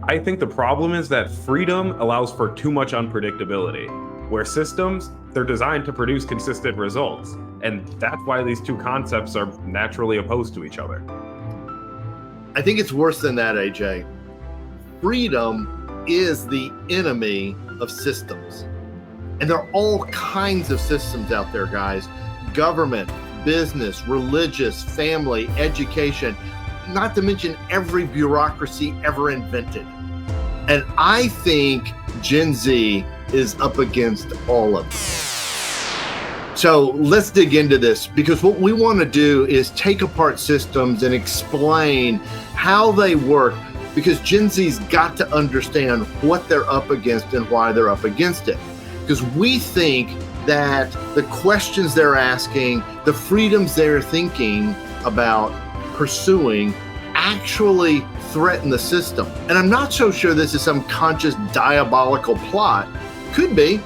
I think the problem is that freedom allows for too much unpredictability, where systems, they're designed to produce consistent results. And that's why these two concepts are naturally opposed to each other. I think it's worse than that, AJ. Freedom is the enemy of systems. And there are all kinds of systems out there, guys. Government, business, religious, family, education, not to mention every bureaucracy ever invented. And I think Gen Z is up against all of them. So let's dig into this, because what we want to do is take apart systems and explain how they work, because Gen Z's got to understand what they're up against and why they're up against it. Because we think that the questions they're asking, the freedoms they're thinking about pursuing actually threaten the system. And I'm not so sure this is some conscious diabolical plot. Could be,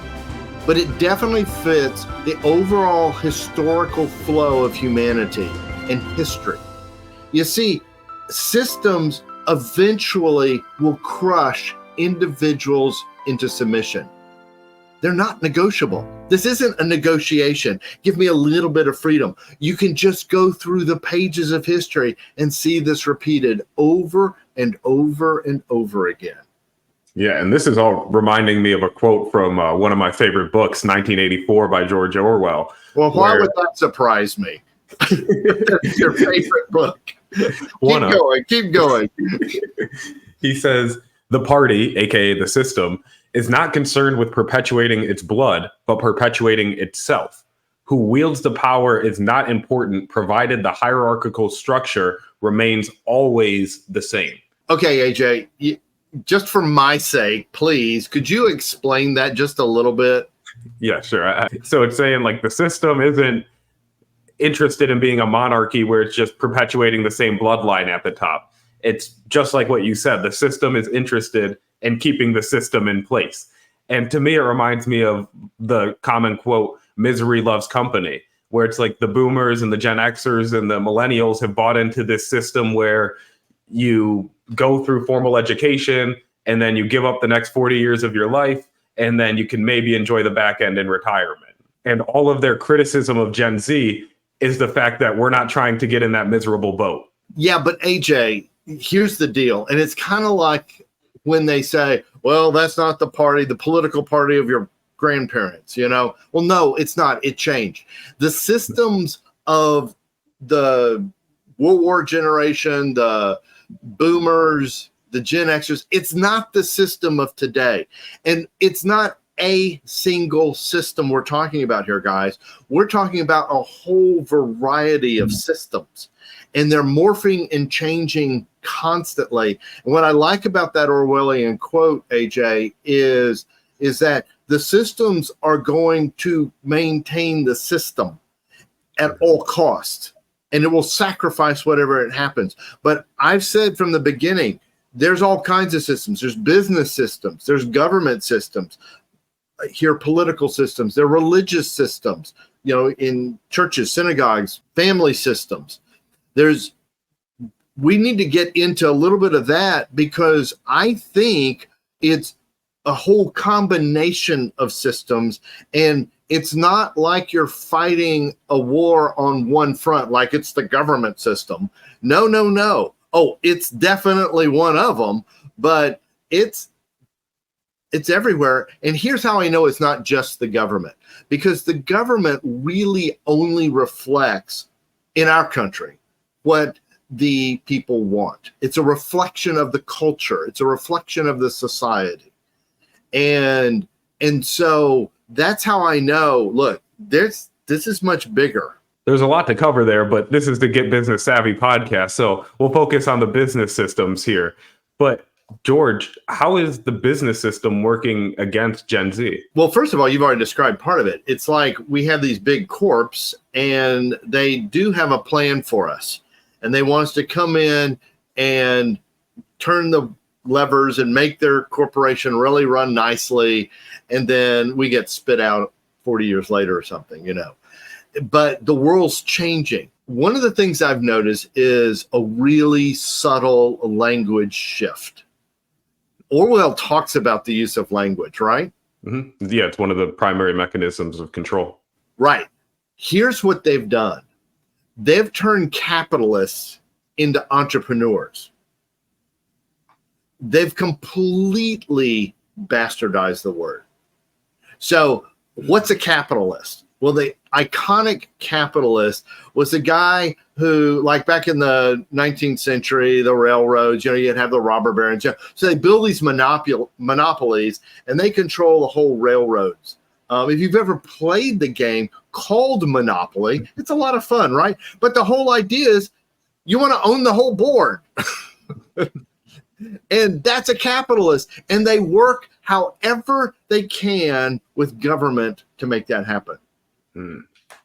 but it definitely fits the overall historical flow of humanity and history. You see, systems eventually will crush individuals into submission. They're not negotiable. This isn't a negotiation. Give me a little bit of freedom. You can just go through the pages of history and see this repeated over and over and over again. Yeah, and this is all reminding me of a quote from one of my favorite books, 1984 by George Orwell. Well, why would that surprise me? It's your favorite book. Keep going. He says, the party, aka the system, is not concerned with perpetuating its blood, but perpetuating itself. Who wields the power is not important, provided the hierarchical structure remains always the same. Okay, AJ, just for my sake, please, could you explain that just a little bit? Yeah, sure. So it's saying like the system isn't interested in being a monarchy where it's just perpetuating the same bloodline at the top. It's just like what you said. The system is interested in keeping the system in place. And to me, it reminds me of the common quote, misery loves company, where it's like the boomers and the Gen Xers and the millennials have bought into this system where you go through formal education and then you give up the next 40 years of your life, and then you can maybe enjoy the back end in retirement. And all of their criticism of Gen Z is the fact that we're not trying to get in that miserable boat. Yeah, but AJ, here's the deal. And it's kind of like when they say, well, that's not the party, the political party of your grandparents, you know? Well, no, it's not. It changed. The systems of the World War generation, the boomers, the Gen Xers, it's not the system of today. And it's not a single system we're talking about here, guys. We're talking about a whole variety of systems, and they're morphing and changing constantly. And what I like about that Orwellian quote, AJ, is that the systems are going to maintain the system at all costs, and it will sacrifice whatever it happens. But I've said from the beginning, there's all kinds of systems. There's business systems. There's government systems. Here, political systems. There are religious systems, you know, in churches, synagogues, family systems. We need to get into a little bit of that, because I think it's a whole combination of systems, and it's not like you're fighting a war on one front, like it's the government system. No. Oh, it's definitely one of them, but it's everywhere. And here's how I know it's not just the government, because the government really only reflects in our country what the people want. It's a reflection of the culture. It's a reflection of the society. And so that's how I know, look, this is much bigger. There's a lot to cover there, but this is the Get Business Savvy podcast, so we'll focus on the business systems here. But George, how is the business system working against Gen Z? Well, first of all, you've already described part of it. It's like we have these big corps, and they do have a plan for us. And they want us to come in and turn the levers and make their corporation really run nicely. And then we get spit out 40 years later or something, you know. But the world's changing. One of the things I've noticed is a really subtle language shift. Orwell talks about the use of language, right? Yeah, it's one of the primary mechanisms of control. Right. Here's what they've done. They've turned capitalists into entrepreneurs. They've completely bastardized the word. So what's a capitalist? Well, the iconic capitalist was a guy who, like back in the 19th century, the railroads, you'd have the robber barons. So they build these monopolies, and they control the whole railroads. If you've ever played the game called Monopoly, it's a lot of fun, right? But the whole idea is you want to own the whole board. And that's a capitalist. And they work however they can with government to make that happen.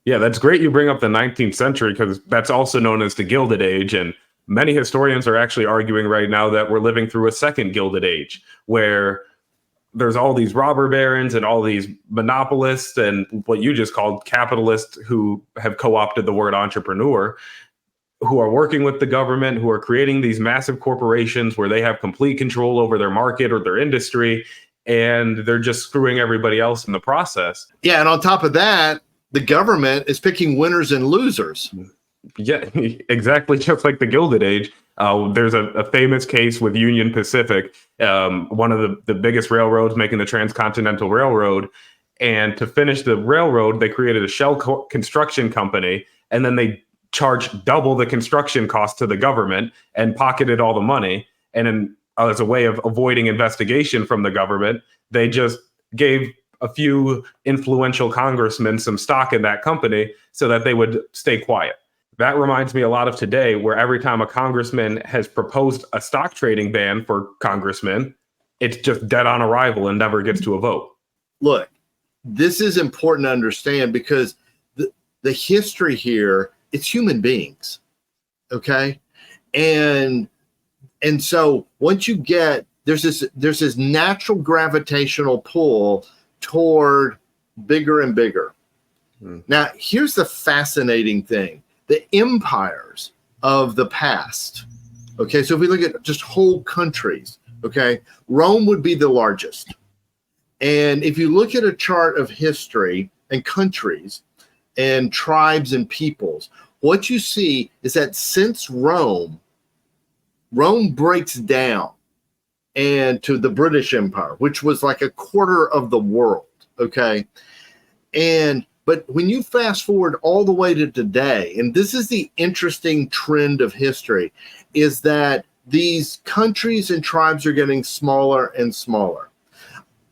Yeah, that's great you bring up the 19th century, because that's also known as the Gilded Age. And many historians are actually arguing right now that we're living through a second Gilded Age, where there's all these robber barons and all these monopolists and what you just called capitalists who have co-opted the word entrepreneur, who are working with the government, who are creating these massive corporations where they have complete control over their market or their industry, and they're just screwing everybody else in the process. Yeah, and on top of that, the government is picking winners and losers. Yeah, exactly. Just like the Gilded Age. There's a famous case with Union Pacific, one of the biggest railroads, making the Transcontinental Railroad. And to finish the railroad, they created a shell construction company, and then they charged double the construction cost to the government and pocketed all the money. And then, as a way of avoiding investigation from the government, they just gave a few influential congressmen some stock in that company so that they would stay quiet. That reminds me a lot of today, where every time a congressman has proposed a stock trading ban for congressmen, it's just dead on arrival and never gets to a vote. Look, this is important to understand, because the history here, it's human beings, okay? And so once you get, there's this natural gravitational pull toward bigger and bigger. Now, here's the fascinating thing. The empires of the past, okay, so if we look at just whole countries, okay, Rome would be the largest. And if you look at a chart of history and countries and tribes and peoples, what you see is that since Rome breaks down and to the British Empire, which was like a quarter of the world, okay? But when you fast forward all the way to today, and this is the interesting trend of history, is that these countries and tribes are getting smaller and smaller.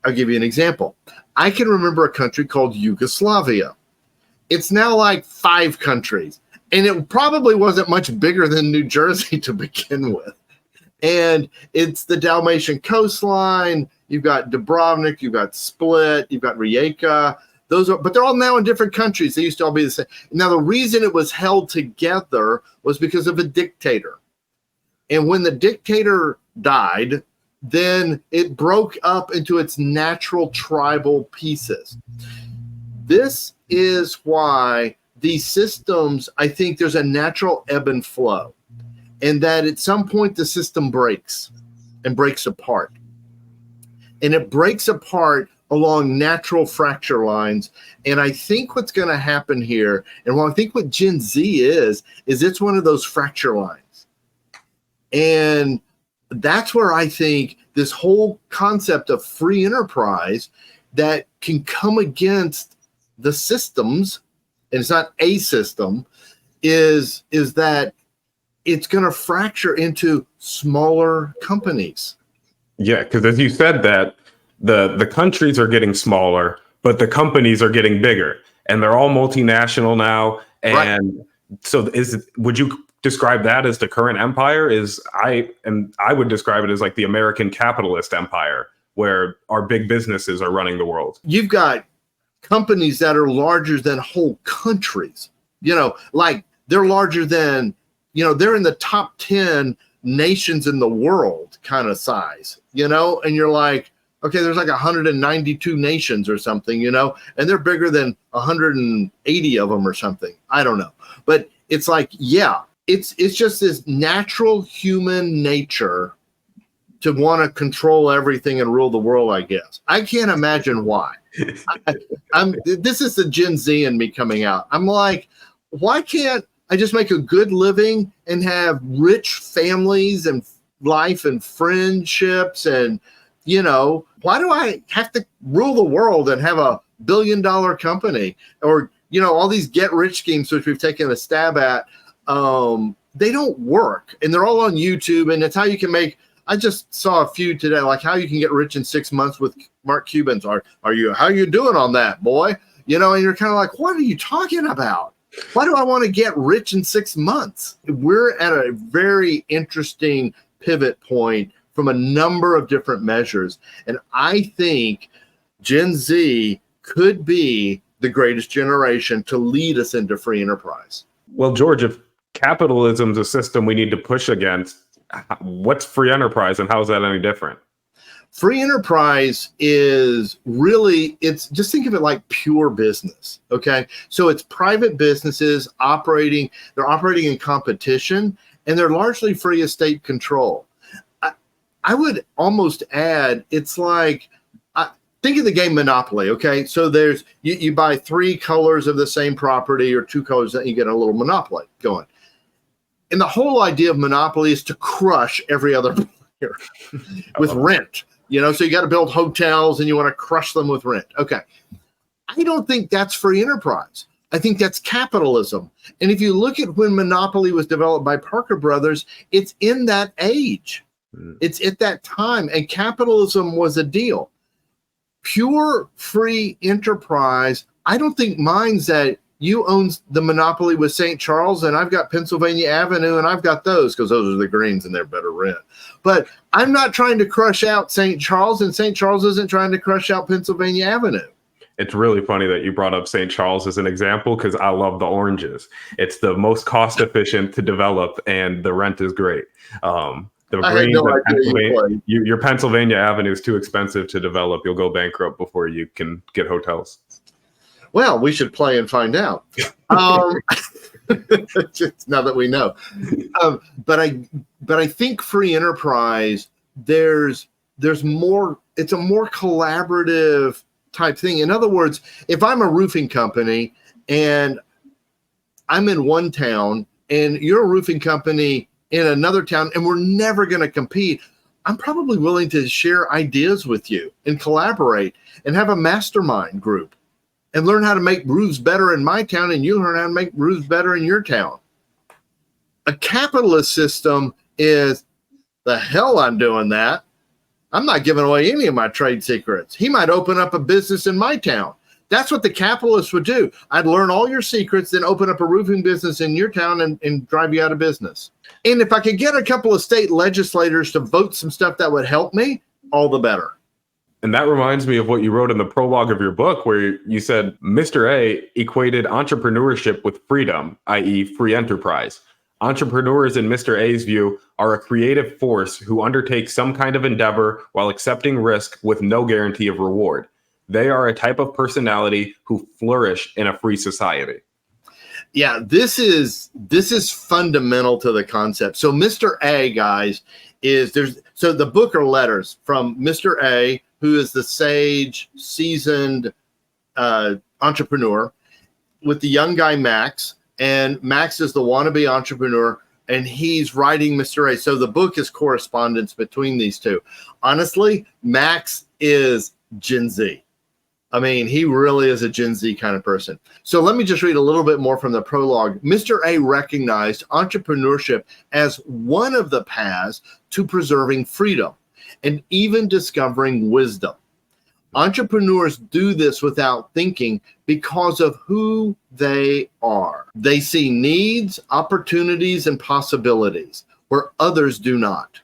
I'll give you an example. I can remember a country called Yugoslavia. It's now like 5 countries, and it probably wasn't much bigger than New Jersey to begin with. And it's the Dalmatian coastline. You've got Dubrovnik, you've got Split, you've got Rijeka. But they're all now in different countries. They used to all be the same. Now, the reason it was held together was because of a dictator. And when the dictator died, then it broke up into its natural tribal pieces. This is why these systems, I think there's a natural ebb and flow, and that at some point the system breaks and breaks apart. And it breaks apart along natural fracture lines. And I think what's going to happen here, and I think what Gen Z is it's one of those fracture lines. And that's where I think this whole concept of free enterprise that can come against the systems, and it's not a system, is that it's going to fracture into smaller companies. Yeah, because as you said that, the countries are getting smaller, but the companies are getting bigger, and they're all multinational now. And right. So would you describe that as the current empire? I would describe it as like the American capitalist empire, where our big businesses are running the world. You've got companies that are larger than whole countries, like they're larger than, they're in the top 10 nations in the world kind of size, and you're like, okay, there's like 192 nations or something, and they're bigger than 180 of them or something. I don't know. But it's like, yeah, it's just this natural human nature to want to control everything and rule the world, I guess. I can't imagine why. This is the Gen Z in me coming out. I'm like, why can't I just make a good living and have rich families and life and friendships? And, why do I have to rule the world and have a $1 billion company? Or, all these get rich schemes, which we've taken a stab at, they don't work. And they're all on YouTube. And it's how you can make, I just saw a few today, like how you can get rich in 6 months with Mark Cuban's. How you doing on that, boy? And you're kind of like, what are you talking about? Why do I want to get rich in 6 months? We're at a very interesting pivot point from a number of different measures. And I think Gen Z could be the greatest generation to lead us into free enterprise. Well, George, if capitalism is a system we need to push against, what's free enterprise and how is that any different? Free enterprise is really, just think of it like pure business. Okay. So it's private businesses they're operating in competition, and they're largely free of state control. I would almost add, it's like, think of the game Monopoly. Okay. So there's, you buy 3 colors of the same property or 2 colors, and you get a little Monopoly going. And the whole idea of Monopoly is to crush every other player with rent. So you got to build hotels and you want to crush them with rent. Okay. I don't think that's free enterprise. I think that's capitalism. And if you look at when Monopoly was developed by Parker Brothers, it's in that age. It's at that time. And capitalism was a deal. Pure free enterprise, I don't think minds that you own the monopoly with St. Charles and I've got Pennsylvania Avenue and I've got those because those are the greens and they're better rent. But I'm not trying to crush out St. Charles, and St. Charles isn't trying to crush out Pennsylvania Avenue. It's really funny that you brought up St. Charles as an example because I love the oranges. It's the most cost efficient to develop and the rent is great. The greens, your Pennsylvania Avenue is too expensive to develop. You'll go bankrupt before you can get hotels. Well, we should play and find out. Just now that we know. But I think free enterprise, there's more. It's a more collaborative type thing. In other words, if I'm a roofing company and I'm in one town and you're a roofing company in another town and we're never going to compete, I'm probably willing to share ideas with you and collaborate and have a mastermind group and learn how to make roofs better in my town and you learn how to make roofs better in your town. A capitalist system is, the hell I'm doing that. I'm not giving away any of my trade secrets. He might open up a business in my town. That's what the capitalists would do. I'd learn all your secrets, then open up a roofing business in your town and drive you out of business. And if I could get a couple of state legislators to vote some stuff that would help me, all the better. And that reminds me of what you wrote in the prologue of your book, where you said Mr. A equated entrepreneurship with freedom, i.e. free enterprise. Entrepreneurs, in Mr. A's view, are a creative force who undertake some kind of endeavor while accepting risk with no guarantee of reward. They are a type of personality who flourish in a free society. Yeah, this is fundamental to the concept. So Mr. A, guys, so the book are letters from Mr. A, who is the sage, seasoned entrepreneur, with the young guy, Max. And Max is the wannabe entrepreneur, and he's writing Mr. A. So the book is correspondence between these two. Honestly, Max is Gen Z. I mean, he really is a Gen Z kind of person. So let me just read a little bit more from the prologue. Mr. A recognized entrepreneurship as one of the paths to preserving freedom and even discovering wisdom. Entrepreneurs do this without thinking because of who they are. They see needs, opportunities, and possibilities where others do not.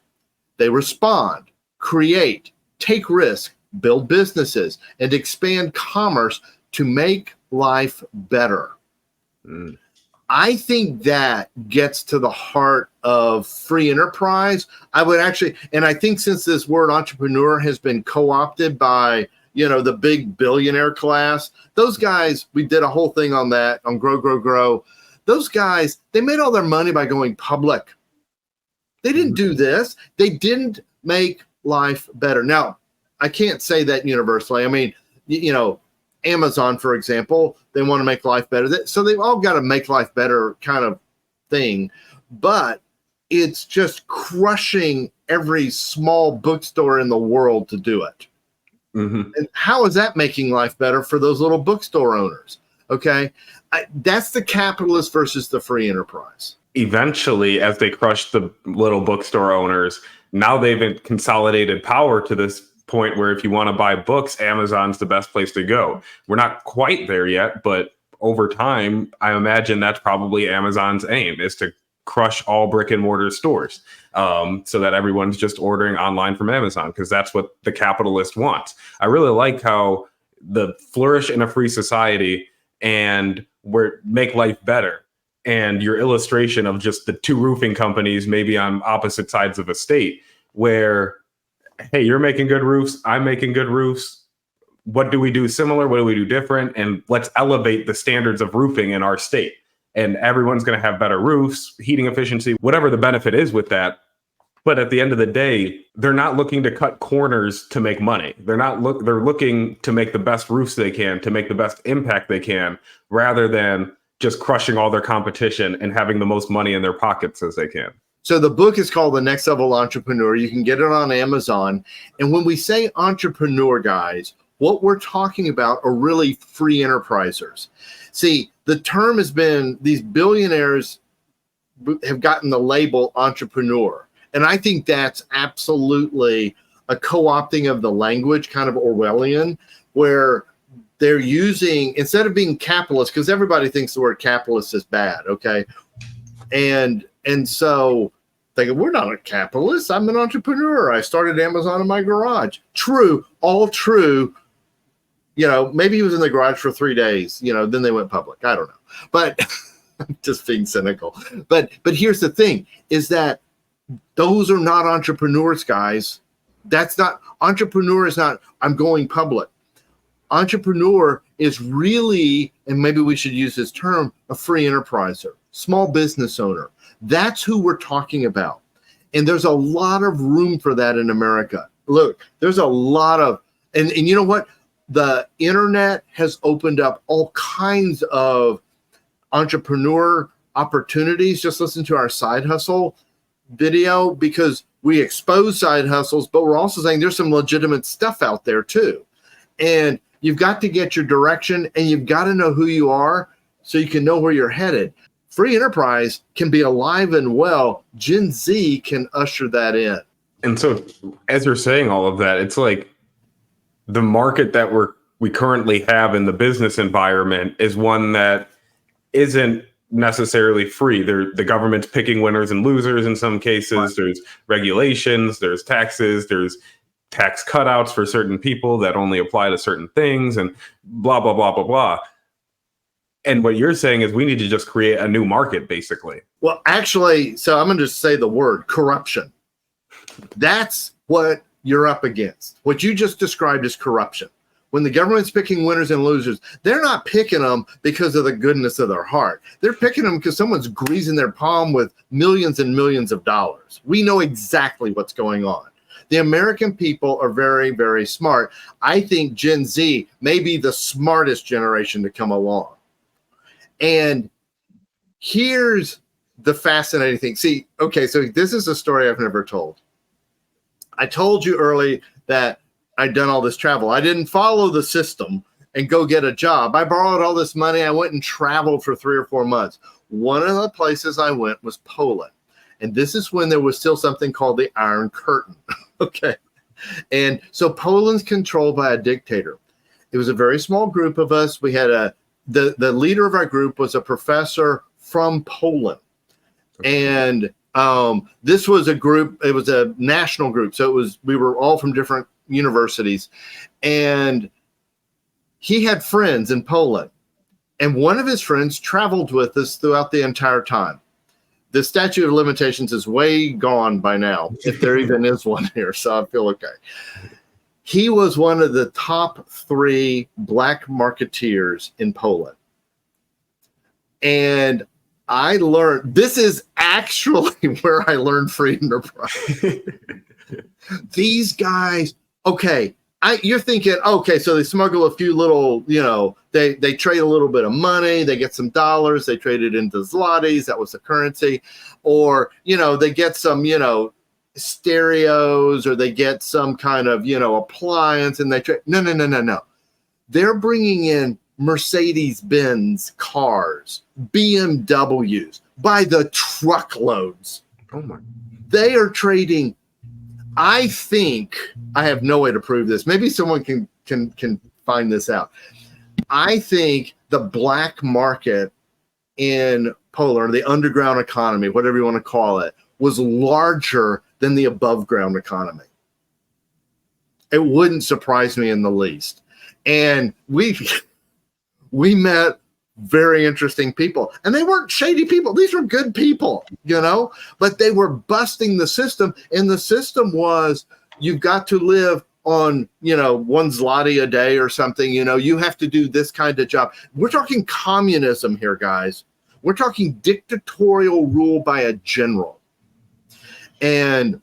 They respond, create, take risks, build businesses, and expand commerce to make life better. I think that gets to the heart of free enterprise. I would actually, and I think since this word entrepreneur has been co-opted by the big billionaire class, those guys, we did a whole thing on that, on Grow. Those guys, they made all their money by going public. They didn't do this. They didn't make life better. Now, I can't say that universally. I mean, Amazon, for example, they want to make life better. So they've all got a make life better kind of thing, but it's just crushing every small bookstore in the world to do it. Mm-hmm. And how is that making life better for those little bookstore owners? Okay. That's the capitalist versus the free enterprise. Eventually, as they crush the little bookstore owners, now they've consolidated power to this point where if you want to buy books, Amazon's the best place to go. We're not quite there yet, but over time, I imagine that's probably Amazon's aim, is to crush all brick and mortar stores, so that everyone's just ordering online from Amazon, because that's what the capitalist wants. I really like how the flourish in a free society and make life better, and your illustration of just the two roofing companies maybe on opposite sides of a state where, hey, you're making good roofs, I'm making good roofs. What do we do similar? What do we do different? And let's elevate the standards of roofing in our state. And everyone's going to have better roofs, heating efficiency, whatever the benefit is with that. But at the end of the day, they're not looking to cut corners to make money. They're looking to make the best roofs they can, to make the best impact they can, rather than just crushing all their competition and having the most money in their pockets as they can. So the book is called The Next Level Entrepreneur. You can get it on Amazon. And when we say entrepreneur, guys, what we're talking about are really free enterprisers. See, the term has been, these billionaires have gotten the label entrepreneur. And I think that's absolutely a co-opting of the language, kind of Orwellian, where they're using, instead of being capitalist, because everybody thinks the word capitalist is bad, okay? And so they go, we're not a capitalist. I'm an entrepreneur. I started Amazon in my garage. True, all true. Maybe he was in the garage for 3 days, then they went public. I don't know. But I'm just being cynical. But here's the thing, is that those are not entrepreneurs, guys. Entrepreneur is not, I'm going public. Entrepreneur is really, and maybe we should use this term, a free enterpriser, small business owner. That's who we're talking about. And there's a lot of room for that in America. Look, there's a lot of, and you know what? The internet has opened up all kinds of entrepreneur opportunities. Just listen to our side hustle video, because we expose side hustles, but we're also saying there's some legitimate stuff out there too. And you've got to get your direction, and you've got to know who you are so you can know where you're headed. Free enterprise can be alive and well. Gen Z can usher that in. And so as you're saying all of that, it's like the market that we currently have in the business environment is one that isn't necessarily free. The government's picking winners and losers in some cases. Right. There's regulations, there's taxes, there's tax cutouts for certain people that only apply to certain things, and blah, blah, blah, blah, blah. And what you're saying is we need to just create a new market, basically. Well, actually, so I'm going to just say the word corruption. That's what you're up against. What you just described is corruption. When the government's picking winners and losers, they're not picking them because of the goodness of their heart. They're picking them because someone's greasing their palm with millions and millions of dollars. We know exactly what's going on. The American people are very, very smart. I think Gen Z may be the smartest generation to come along. And here's the fascinating thing. See, okay, so this is a story I've never told. I told you early that I'd done all this travel. I didn't follow the system and go get a job. I borrowed all this money. I went and traveled for 3 or 4 months. One of the places I went was Poland. And this is when there was still something called the Iron Curtain. Okay. And so Poland's controlled by a dictator. It was a very small group of us. We had the leader of our group was a professor from Poland. And this was a group, it was a national group. So we were all from different universities. And he had friends in Poland. And one of his friends traveled with us throughout the entire time. The statute of limitations is way gone by now, if there even is one here, so I feel okay. He was one of the top 3 black marketeers in Poland. And I learned, this is actually where I learned free enterprise. These guys, okay, you're thinking, okay, so they smuggle a few little, they trade a little bit of money, they get some dollars, they trade it into zlotys, that was the currency, or, they get some, stereos, or they get some kind of, appliance, and they trade. No. They're bringing in Mercedes-Benz cars, BMWs by the truckloads. Oh my. They are trading. I think, I have no way to prove this. Maybe someone can find this out. I think the black market in Poland, the underground economy, whatever you want to call it, was larger than the above ground economy. It wouldn't surprise me in the least. And we met very interesting people, and they weren't shady people. These were good people, but they were busting the system. And the system was, you've got to live on, 1 zloty a day or something. You have to do this kind of job. We're talking communism here, guys. We're talking dictatorial rule by a general. And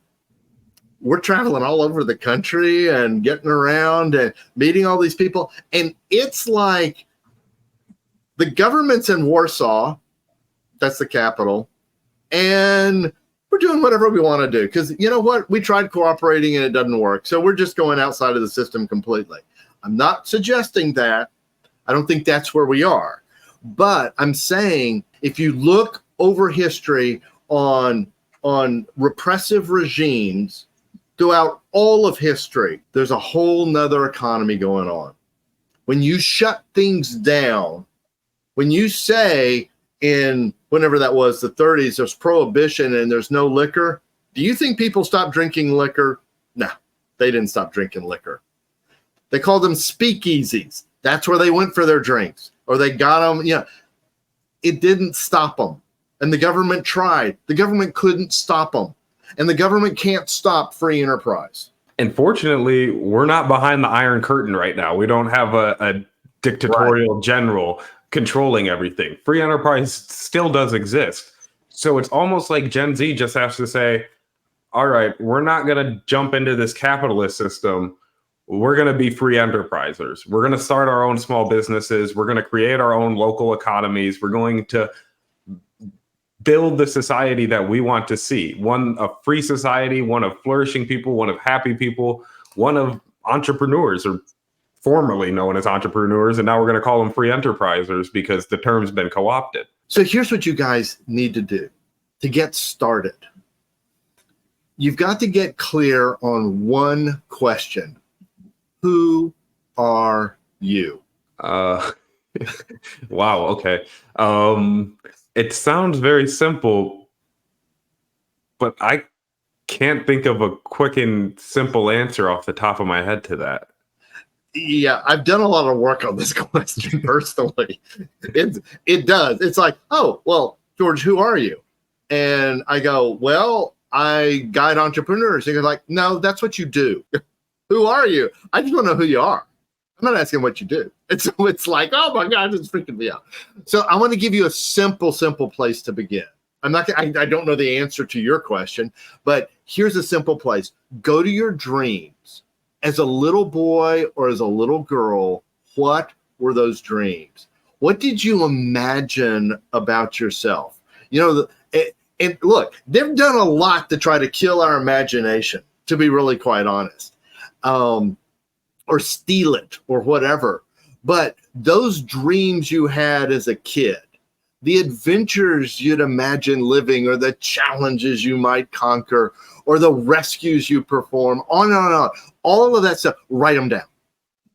we're traveling all over the country and getting around and meeting all these people. And it's like, the government's in Warsaw, that's the capital, and we're doing whatever we want to do. Because you know what? We tried cooperating and it doesn't work. So we're just going outside of the system completely. I'm not suggesting that. I don't think that's where we are. But I'm saying, if you look over history on repressive regimes throughout all of history, there's a whole nother economy going on. When you shut things down, when you say in whenever that was, the 30s, there's prohibition and there's no liquor, do you think people stopped drinking liquor? No, they didn't stop drinking liquor. They called them speakeasies. That's where they went for their drinks, or they got them. It didn't stop them. And the government tried. The government couldn't stop them. And the government can't stop free enterprise. And fortunately, we're not behind the Iron Curtain right now. We don't have a dictatorial general controlling everything. Free enterprise still does exist. So it's almost like Gen Z just has to say, all right, we're not going to jump into this capitalist system. We're going to be free enterprisers. We're going to start our own small businesses. We're going to create our own local economies. We're going to build the society that we want to see. One of free society, one of flourishing people, one of happy people, one of entrepreneurs, or formerly known as entrepreneurs, and now we're going to call them free enterprisers because the term's been co-opted. So here's what you guys need to do to get started. You've got to get clear on one question. Who are you? Wow, okay. It sounds very simple, but I can't think of a quick and simple answer off the top of my head to that. Yeah, I've done a lot of work on this question personally. It does. It's like, oh, well, George, who are you? And I go, well, I guide entrepreneurs. And you're like, no, that's what you do. Who are you? I just want to know who you are. I'm not asking what you do. It's like, oh my God, it's freaking me out. So I want to give you a simple place to begin. I don't know the answer to your question, but here's a simple place. Go to your dreams. As a little boy or as a little girl, what were those dreams? What did you imagine about yourself? And look, they've done a lot to try to kill our imagination, to be really quite honest, or steal it or whatever. But those dreams you had as a kid, the adventures you'd imagine living, or the challenges you might conquer, or the rescues you perform, on and on. All of that stuff, write them down.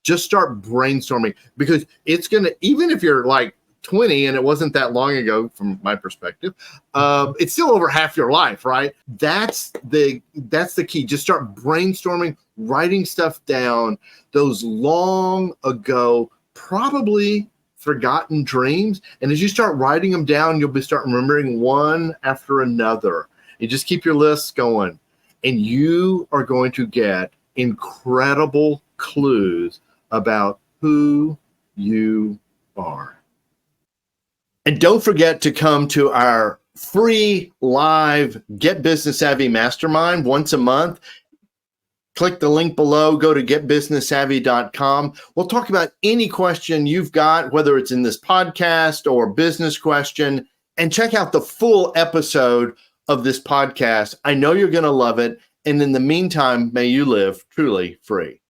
Just start brainstorming, because it's going to, even if you're like 20 and it wasn't that long ago from my perspective, it's still over half your life, right? That's the key. Just start brainstorming, writing stuff down, those long ago, probably forgotten dreams. And as you start writing them down, you'll be start remembering one after another. You just keep your lists going, and you are going to get incredible clues about who you are. And don't forget to come to our free live Get Business Savvy Mastermind once a month. Click the link below, go to getbusinesssavvy.com. We'll talk about any question you've got, whether it's in this podcast or business question, and check out the full episode of this podcast. I know you're going to love it. And in the meantime, may you live truly free.